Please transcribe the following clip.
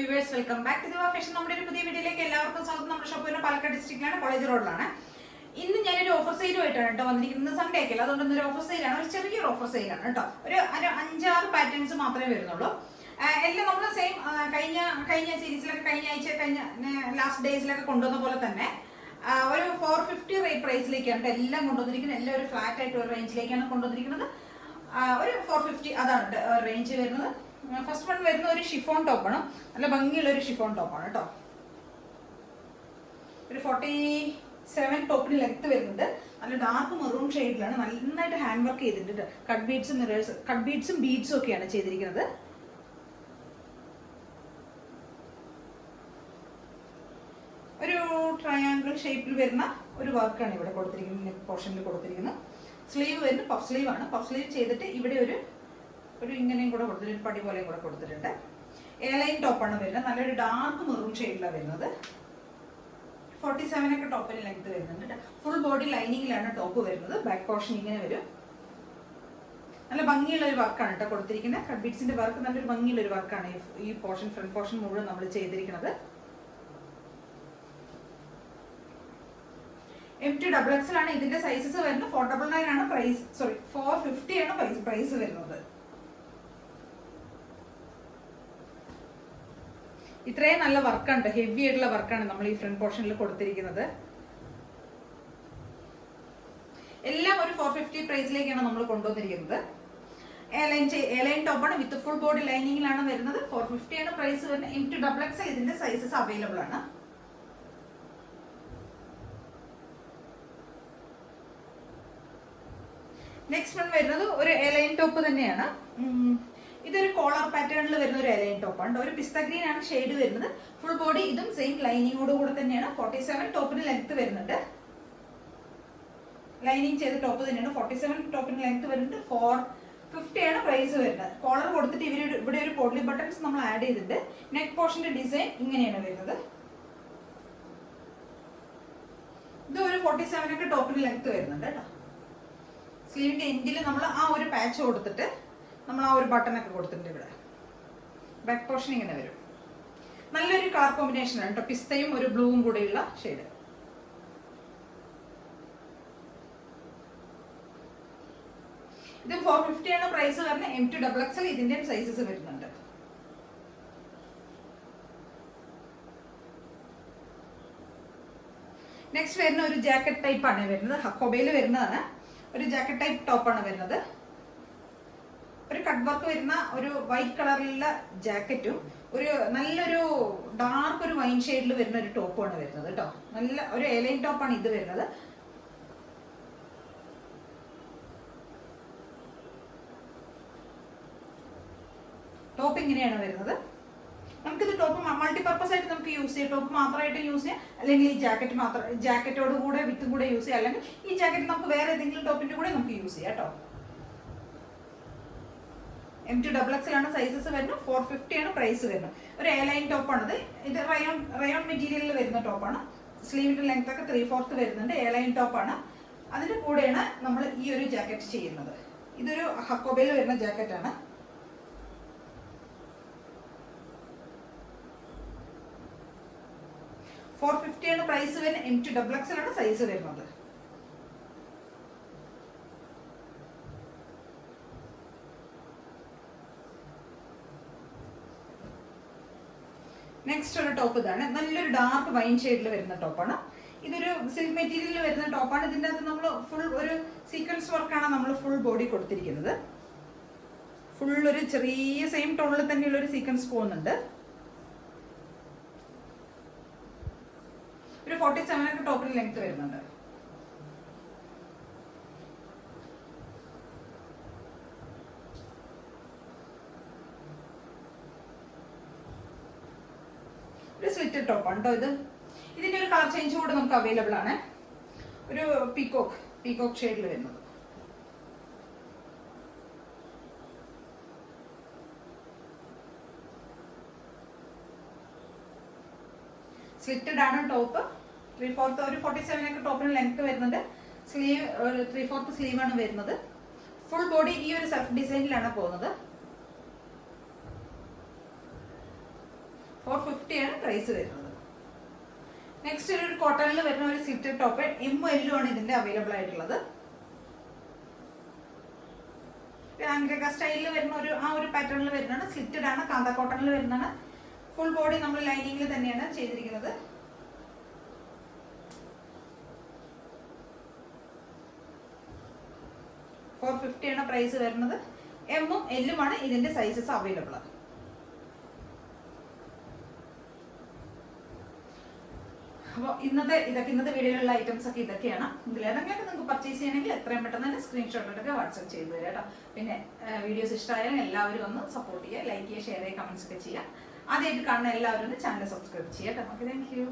Viewers welcome back to ദിവ fashion. നമ്മുടെ ഒരു പുതിയ വീഡിയോയിലേക്ക് എല്ലാവർക്കും സ്വാഗതം. നമ്മുടെ ഷോപ്പ് വരുന്നത് പാലക്കാട് ഡിസ്ട്രിക്റ്റിലാണ്, കോളേജ് റോഡിലാണ്. ഇന്ന് ഞാനൊരു ഓഫർ സെയിലുമായിട്ടാണ് കേട്ടോ വന്നിരിക്കുന്നത്. സൺഡേ ഒക്കെ അല്ല, അതുകൊണ്ട് ഇന്നൊരു ഓഫർ സെയിലാണ്, ഒരു ചെറിയൊരു ഓഫർ സെയിലാണ് കേട്ടോ. ഒരു 5-6 പാറ്റേൺസ് മാത്രമേ വരുന്നുള്ളൂ. എല്ലാം നമ്മൾ സെയിം കഴിഞ്ഞ സീരീസിലൊക്കെ കഴിഞ്ഞ ലാസ്റ്റ് ഡേയ്സിലൊക്കെ കൊണ്ടുവന്ന പോലെ തന്നെ ഒരു 450 പ്രൈസിലേക്കാണ് എല്ലാം കൊണ്ടുവന്നിരിക്കുന്നത്. എല്ലാം ഒരു ഫ്ലാറ്റ് ആയിട്ട് ഒരു റേഞ്ചിലേക്കാണ് കൊണ്ടുവന്നിരിക്കുന്നത്. ഒരു 450 അതാണ് റേഞ്ച് വരുന്നത്. ഫസ്റ്റ് വൺ വരുന്ന ഒരു ഷിഫോൺ ടോപ്പാണ്, നല്ല ഭംഗിയുള്ള ഒരു ഷിഫോൺ ടോപ്പാണ് കേട്ടോ. ഒരു 47 ടോപ്പിന് ലെങ്ത് വരുന്നുണ്ട്. നല്ല ഡാർക്ക് മെറൂൺ ഷെയ്ഡിലാണ്, നന്നായിട്ട് ഹാൻഡ് വർക്ക് ചെയ്തിട്ടുണ്ട്. കട്ട് ബീഡ്സും ബീഡ്സും ഒക്കെയാണ് ചെയ്തിരിക്കുന്നത്. ഒരു ട്രയാങ്കിൾ ഷേപ്പിൽ വരുന്ന ഒരു വർക്കാണ് ഇവിടെ കൊടുത്തിരിക്കുന്നത്, നെക്ക് പോർഷനിൽ കൊടുത്തിരിക്കുന്നത്. സ്ലീവ് വരുന്നത് പഫ് സ്ലീവ് ആണ്. പഫ് സ്ലീവ് ചെയ്തിട്ട് ഇവിടെ ഒരു ഇങ്ങനെയും കൂടെ കൊടുത്തിട്ട് ഒരു പടി പോലെയും കൂടെ കൊടുത്തിട്ടുണ്ട്. എയർലൈൻ ടോപ്പാണ് വരുന്നത്, നല്ലൊരു ഡാർക്ക് മെറൂൺ ഷെയ്ഡിലാണ് വരുന്നത്. 47 ഒക്കെ ടോപ്പിന് ലെങ്ത് വരുന്നുണ്ട്. ഫുൾ ബോഡി ലൈനിങ്ങിലാണ് ടോപ്പ് വരുന്നത്. ബാക്ക് പോർഷൻ ഇങ്ങനെ വരും. നല്ല ഭംഗിയുള്ള ഒരു വർക്കാണ് കേട്ടോ കൊടുത്തിരിക്കുന്നത്. കട്ട് ബീഡ്സിന്റെ വർക്ക് നല്ലൊരു ഭംഗിയുള്ള ഒരു വർക്കാണ് ഈ പോർഷൻ, ഫ്രണ്ട് പോർഷൻ മുഴുവൻ നമ്മൾ ചെയ്തിരിക്കുന്നത്. M2XXL ആണ് ഇതിന്റെ സൈസസ് വരുന്നത്. 499 ആണ് പ്രൈസ്, സോറി 450 ആണ് പ്രൈസ് വരുന്നത്. ഇത്രയും നല്ല വർക്കാണ്, ഹെവി ആയിട്ടുള്ള വർക്കാണ് നമ്മൾ ഈ ഫ്രണ്ട് പോർഷനിൽ കൊടുത്തിരിക്കുന്നത്. എല്ലാം ഒരു 450 പ്രൈസിലേക്കാണ് നമ്മൾ കൊണ്ടുവന്നിരിക്കുന്നത്. എയർലൈൻ ടോപ്പാണ്, വിത്ത് ഫുൾ ബോഡി ലൈനിങ്ങിലാണ് വരുന്നത്. 450 ആണ് പ്രൈസ് വരുന്നത്. M2XXL ഇതിന്റെ സൈസസ് അവൈലബിൾ ആണ്. നെക്സ്റ്റ് വൺ വരുന്നത് ഒരു എയർലൈൻ ടോപ്പ് തന്നെയാണ്. ഇതൊരു കോളർ പാറ്റേണിൽ വരുന്ന ഒരു എയർലൈൻ ടോപ്പാണ്. ഒരു പിസ്ത ഗ്രീൻ ആണ് ഷെയ്ഡ് വരുന്നത്. ഫുൾ ബോഡി ഇതും സെയിം ലൈനിങ്ങോട് കൂടെ തന്നെയാണ്. 47 ടോപ്പിന് ലെങ്ത് വരുന്നുണ്ട്. ലൈനിങ് ചെയ്ത ടോപ്പ് തന്നെയാണ്. 47 ടോപ്പിന് ലെങ്ത് വരുന്നുണ്ട്. 450 ആണ് പ്രൈസ് വരുന്നത്. കോളർ കൊടുത്തിട്ട് ഇവിടെ ഒരു പോട്ട്ലി ബട്ടൺസ് നമ്മൾ ആഡ് ചെയ്തിട്ടുണ്ട്. നെക്ക് പോർഷന്റെ ഡിസൈൻ ഇങ്ങനെയാണ് വരുന്നത്. ഇത് ഒരു 47 ഒക്കെ ടോപ്പിന് ലെങ്ത് വരുന്നുണ്ട് കേട്ടോ. സ്ലീവിന്റെ എൻഡിൽ നമ്മൾ ആ ഒരു പാച്ച് കൊടുത്തിട്ട് നമ്മൾ ആ ഒരു ബട്ടണൊക്കെ കൊടുത്തിട്ടുണ്ട്. ഇവിടെ ബാക്ക് പോർഷൻ ഇങ്ങനെ വരും. നല്ലൊരു കളർ കോമ്പിനേഷൻ ആണ് കേട്ടോ, പിസ്തയും ഒരു ബ്ലൂവും കൂടെയുള്ള ഷെയ്ഡ്. ഇത് 450 ആണ് പ്രൈസ് വരുന്നത്. M2XXL ഇതിന്റെ സൈസസ് വരുന്നുണ്ട്. നെക്സ്റ്റ് വരുന്ന ഒരു ജാക്കറ്റ് ടൈപ്പ് ആണ് വരുന്നത്. ഹക്കോബയിൽ വരുന്നതാണ്. ഒരു ജാക്കറ്റ് ടൈപ്പ് ടോപ്പാണ് വരുന്നത്. ഒരു കട്ട് വർക്ക് വരുന്ന ഒരു വൈറ്റ് കളറിലുള്ള ജാക്കറ്റും ഒരു നല്ലൊരു ഡാർക്ക് ഒരു വൈൻ ഷെയ്ഡിൽ വരുന്ന ഒരു ടോപ്പാണ് വരുന്നത് കേട്ടോ. നല്ല ഒരു എയർലൈൻ ടോപ്പാണ് ഇത് വരുന്നത്. ടോപ്പ് ഇങ്ങനെയാണ് വരുന്നത്. നമുക്കിത് ടോപ്പ് മൾട്ടിപർപ്പസ് ആയിട്ട് നമുക്ക് യൂസ് ചെയ്യാം. ടോപ്പ് മാത്രമായിട്ട് യൂസ് ചെയ്യാം, അല്ലെങ്കിൽ ഈ ജാക്കറ്റോട് കൂടെ വിത്തും കൂടെ യൂസ് ചെയ്യാം, അല്ലെങ്കിൽ ഈ ജാക്കറ്റ് നമുക്ക് വേറെ ഏതെങ്കിലും ടോപ്പിന്റെ കൂടെ നമുക്ക് യൂസ് ചെയ്യാം കേട്ടോ. M2XXL ആണ് സൈസസ് വരുന്നത്. 450 ആണ് പ്രൈസ് വരുന്നത്. ഒരു എയർലൈൻ ടോപ്പാണിത്. ഇത് റയോൺ മെറ്റീരിയലിൽ വരുന്ന ടോപ്പാണ്. സ്ലീവിന്റെ ലെങ്ത് ഒക്കെ 3/4 വരുന്നുണ്ട്. എയർലൈൻ ടോപ്പാണ്. അതിന്റെ കൂടെയാണ് നമ്മൾ ഈ ഒരു ജാക്കറ്റ് ചെയ്യുന്നത്. ഇതൊരു ഹക്കോബയിൽ വരുന്ന ജാക്കറ്റാണ്. $450 ആണ് പ്രൈസ് വരുന്നത്. M2XXL ആണ് സൈസ് വരുന്നത്. നെക്സ്റ്റ് ഒരു ടോപ്പ് ഇതാണ്. നല്ലൊരു ഡാർക്ക് വൈൻ ഷെയ്ഡിൽ വരുന്ന ടോപ്പാണ്. ഇതൊരു സിൽക്ക് മെറ്റീരിയലിൽ വരുന്ന ടോപ്പാണ്. ഇതിൻ്റെ അകത്ത് നമ്മൾ ഫുൾ ഒരു സീക്വൻസ് വർക്കാണ് നമ്മൾ ഫുൾ ബോഡി കൊടുത്തിരിക്കുന്നത്. ഫുൾ ഒരു ചെറിയ സെയിം ടോണിൽ തന്നെയുള്ള ഒരു സീക്വൻസ് പോകുന്നുണ്ട്. ഒരു 47 ഒക്കെ ടോപ്പിന് ലെങ്ത് വരുന്നുണ്ട്. ഒരു സ്ലിറ്റഡ് ടോപ്പാണ് കേട്ടോ ഇത്. ഇതിന്റെ ഒരു കളർ ചേഞ്ച് കൂടെ നമുക്ക് അവൈലബിൾ ആണ്. ഒരു പീകോക്ക് ഷെയ്ഡിൽ വരുന്നത്. സ്ലിറ്റഡ് ആണ് ടോപ്പ്. 3/4 ഒരു 47 ഒക്കെ ടോപ്പിന് ലെങ്ത് വരുന്നുണ്ട്. സ്ലീവ് ഒരു 3/4 സ്ലീവ് ആണ് വരുന്നത്. ഫുൾ ബോഡി ഈ ഒരു സെൽഫ് ഡിസൈനിലാണ് പോകുന്നത്. 450 ആണ് പ്രൈസ് വരുന്നത്. നെക്സ്റ്റ് ഒരു കോട്ടണിൽ വരുന്ന ഒരു സ്ലിറ്റഡ് ടോപ്പ്, എം എല്ലും ആണ് ഇതിന്റെ അവൈലബിൾ ആയിട്ടുള്ളത്. ആംഗ്രക സ്റ്റൈലിൽ വരുന്ന ഒരു പാറ്റേണിൽ വരുന്നതാണ്, സ്ലിറ്റഡ് ആണ്, കാന്ത കോട്ടണിൽ വരുന്നതാണ്. ഫുൾ ബോഡി നമ്മൾ ലൈനിങ്ങിൽ തന്നെയാണ് ചെയ്തിരിക്കുന്നത്. $450 ആണ് പ്രൈസ് വരുന്നത്. എമ്മും എല്ലുമാണ് ഇതിന്റെ സൈസസ് അവൈലബിൾ. അപ്പോൾ ഇന്നത്തെ വീഡിയോയിലുള്ള ഐറ്റംസ് ഒക്കെ ഇതൊക്കെയാണ്. ഇതിലേതെങ്കിലും നിങ്ങൾക്ക് പർച്ചേസ് ചെയ്യണമെങ്കിൽ എത്രയും പെട്ടെന്ന് തന്നെ സ്ക്രീൻഷോട്ടൊക്കെ വാട്സ്ആപ്പ് ചെയ്ത് തരാം കേട്ടോ. പിന്നെ വീഡിയോസ് ഇഷ്ടമായാലും എല്ലാവരും ഒന്ന് സപ്പോർട്ട് ചെയ്യുക, ലൈക്ക് ചെയ്യുക, ഷെയർ ചെയ്യുക, കമന്റ്സ് ഒക്കെ ചെയ്യുക. ആദ്യമായിട്ട് കാണുന്ന എല്ലാവരും ഒന്ന് ചാനൽ സബ്സ്ക്രൈബ് ചെയ്യുക കേട്ടോ. Okay, thank you.